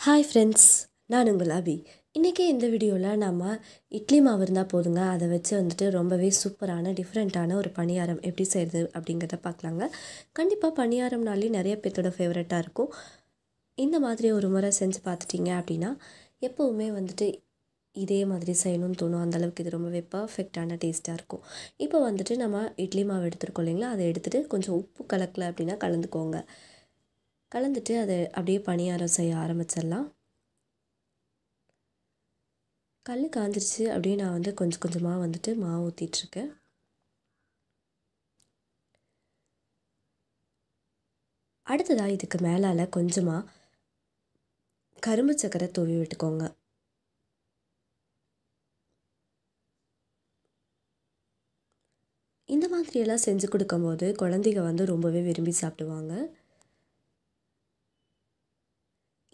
Hi friends, நான் உங்கள் அபி. இன்றைக்கி இந்த வீடியோவில் நம்ம இட்லி மாவு இருந்தால் போதுங்க, அதை வச்சு வந்துட்டு ரொம்பவே சூப்பரான டிஃப்ரெண்ட்டான ஒரு பணியாரம் எப்படி செய்கிறது அப்படிங்கிறத பார்க்கலாங்க. கண்டிப்பாக பணியாரம்னாலே நிறைய பேர்த்தோட ஃபேவரட்டாக இருக்கும். இந்த மாதிரி ஒரு முறை செஞ்சு பார்த்துட்டிங்க அப்படின்னா எப்போவுமே வந்துட்டு இதே மாதிரி செய்யணும்னு தோணும். அந்தளவுக்கு இது ரொம்பவே பர்ஃபெக்டான டேஸ்ட்டாக இருக்கும். இப்போ வந்துட்டு நம்ம இட்லி மாவு எடுத்துருக்கோம் இல்லைங்களா, அதை எடுத்துகிட்டு கொஞ்சம் உப்பு கலக்கலை அப்படின்னா கலந்துக்கோங்க. கலந்துட்டு அதை அப்படியே பணியாரம் செய்ய ஆரம்பிச்சிடலாம். கல் காஞ்சிருச்சு அப்படியே நான் வந்து கொஞ்சம் கொஞ்சமாக வந்துட்டு மாவு ஊற்றிட்டுருக்கேன். அடுத்ததாக இதுக்கு மேலால் கொஞ்சமாக கரும்பு சக்கரை தூவி விட்டுக்கோங்க. இந்த மாதிரியெல்லாம் செஞ்சு கொடுக்கும்போது குழந்தைங்க வந்து ரொம்பவே விரும்பி சாப்பிடுவாங்க.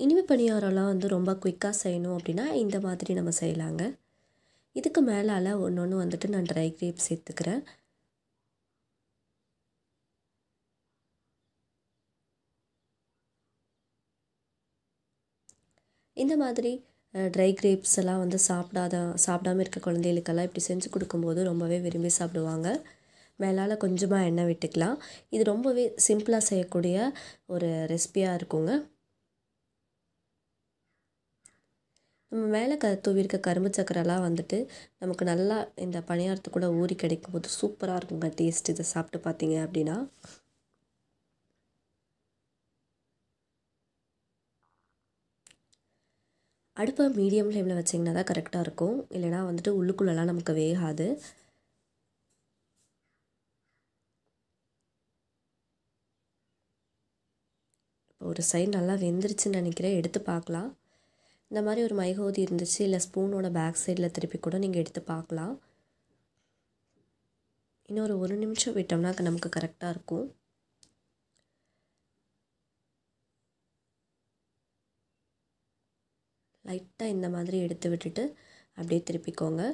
இனிப்பு பணியாரம்லாம் வந்து ரொம்ப குயிக்காக செய்யணும் அப்படின்னா இந்த மாதிரி நம்ம செய்யலாங்க. இதுக்கு மேலால் ஒன்று வந்துட்டு நான் ட்ரை கிரேப்ஸ் சேர்த்துக்கிறேன். இந்த மாதிரி ட்ரை கிரேப்ஸ் எல்லாம் வந்து சாப்பிடாமல் இருக்க குழந்தைகளுக்கெல்லாம் இப்படி செஞ்சு கொடுக்கும்போது ரொம்பவே விரும்பி சாப்பிடுவாங்க. மேலால் கொஞ்சமாக எண்ணெய் விட்டுக்கலாம். இது ரொம்பவே சிம்பிளாக செய்யக்கூடிய ஒரு ரெசிபியாக இருக்குங்க. நம்ம மேலே தூவிருக்க கரும்பு சக்கரைலாம் வந்துட்டு நமக்கு நல்லா இந்த பணியாரத்து கூட ஊறி கிடைக்கும் போது சூப்பராக இருக்குங்க டேஸ்ட். இதை சாப்பிட்டு பார்த்தீங்க அப்படின்னா அடுப்பை மீடியம் ஃப்ளேமில் வச்சிங்கன்னா தான் கரெக்டாக இருக்கும். இல்லைனா வந்துட்டு உள்ளுக்குள்ளெல்லாம் நமக்கு வேகாது. இப்போ ஒரு சைடு நல்லா வெந்துருச்சுன்னு நினைக்கிறேன், எடுத்து பார்க்கலாம். இந்த மாதிரி ஒரு மைகோதி இருந்துச்சு, இல்லை ஸ்பூனோட பேக் சைடில் திருப்பி கூட நீங்கள் எடுத்து பார்க்கலாம். இன்னொரு 1 நிமிஷம் விட்டோம்னா நமக்கு கரெக்டாக இருக்கும். லைட்டாக இந்த மாதிரி எடுத்து விட்டுட்டு அப்படியே திருப்பிக்கோங்க.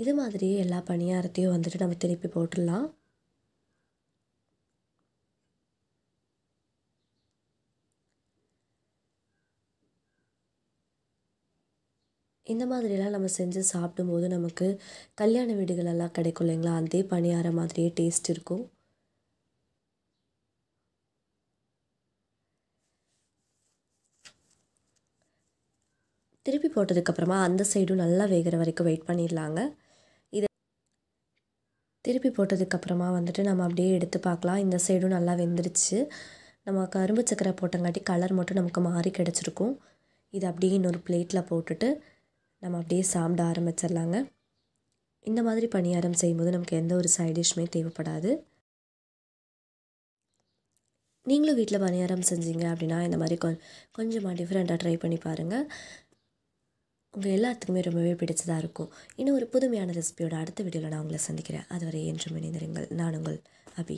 இது மாதிரியே எல்லா பணியாரத்தையும் வந்துட்டு நம்ம திருப்பி போட்டுடலாம். இந்த மாதிரிலாம் நம்ம செஞ்சு சாப்பிடும்போது நமக்கு கல்யாண வீடுகளெல்லாம் கிடைக்கும் இல்லைங்களா, அதே பணியாரம் மாதிரியே டேஸ்ட் இருக்கும். திருப்பி போட்டதுக்கப்புறமா அந்த சைடும் நல்லா வேகிற வரைக்கும் வெயிட் பண்ணிடலாங்க. இதை திருப்பி போட்டதுக்கப்புறமா வந்துட்டு நம்ம அப்படியே எடுத்து பார்க்கலாம். இந்த சைடும் நல்லா வெந்துருச்சு. நம்ம கரும்பு சக்கரை போட்டங்காட்டி கலர் மட்டும் நமக்கு மாறி கிடச்சிருக்கும். இதை அப்படியே இன்னொரு பிளேட்டில் போட்டுட்டு நம்ம அப்படியே சாப்பிட ஆரம்பிச்சிடலாங்க. இந்த மாதிரி பணியாரம் செய்யும்போது நமக்கு எந்த ஒரு சைட் டிஷ்ஷுமே தேவைப்படாது. நீங்களும் வீட்டில் பணியாரம் செஞ்சீங்க அப்படின்னா இந்த மாதிரி கொஞ்சமாக டிஃப்ரெண்ட்டாக ட்ரை பண்ணி பாருங்கள். உங்கள் எல்லாத்துக்குமே ரொம்பவே பிடிச்சதாக இருக்கும். இன்னும் ஒரு புதுமையான ரெசிபியோட அடுத்த வீடியோவில் நான் உங்களை சந்திக்கிறேன். அதுவரை என்றும் இணைந்திருங்கள். நான் உங்கள் அபி.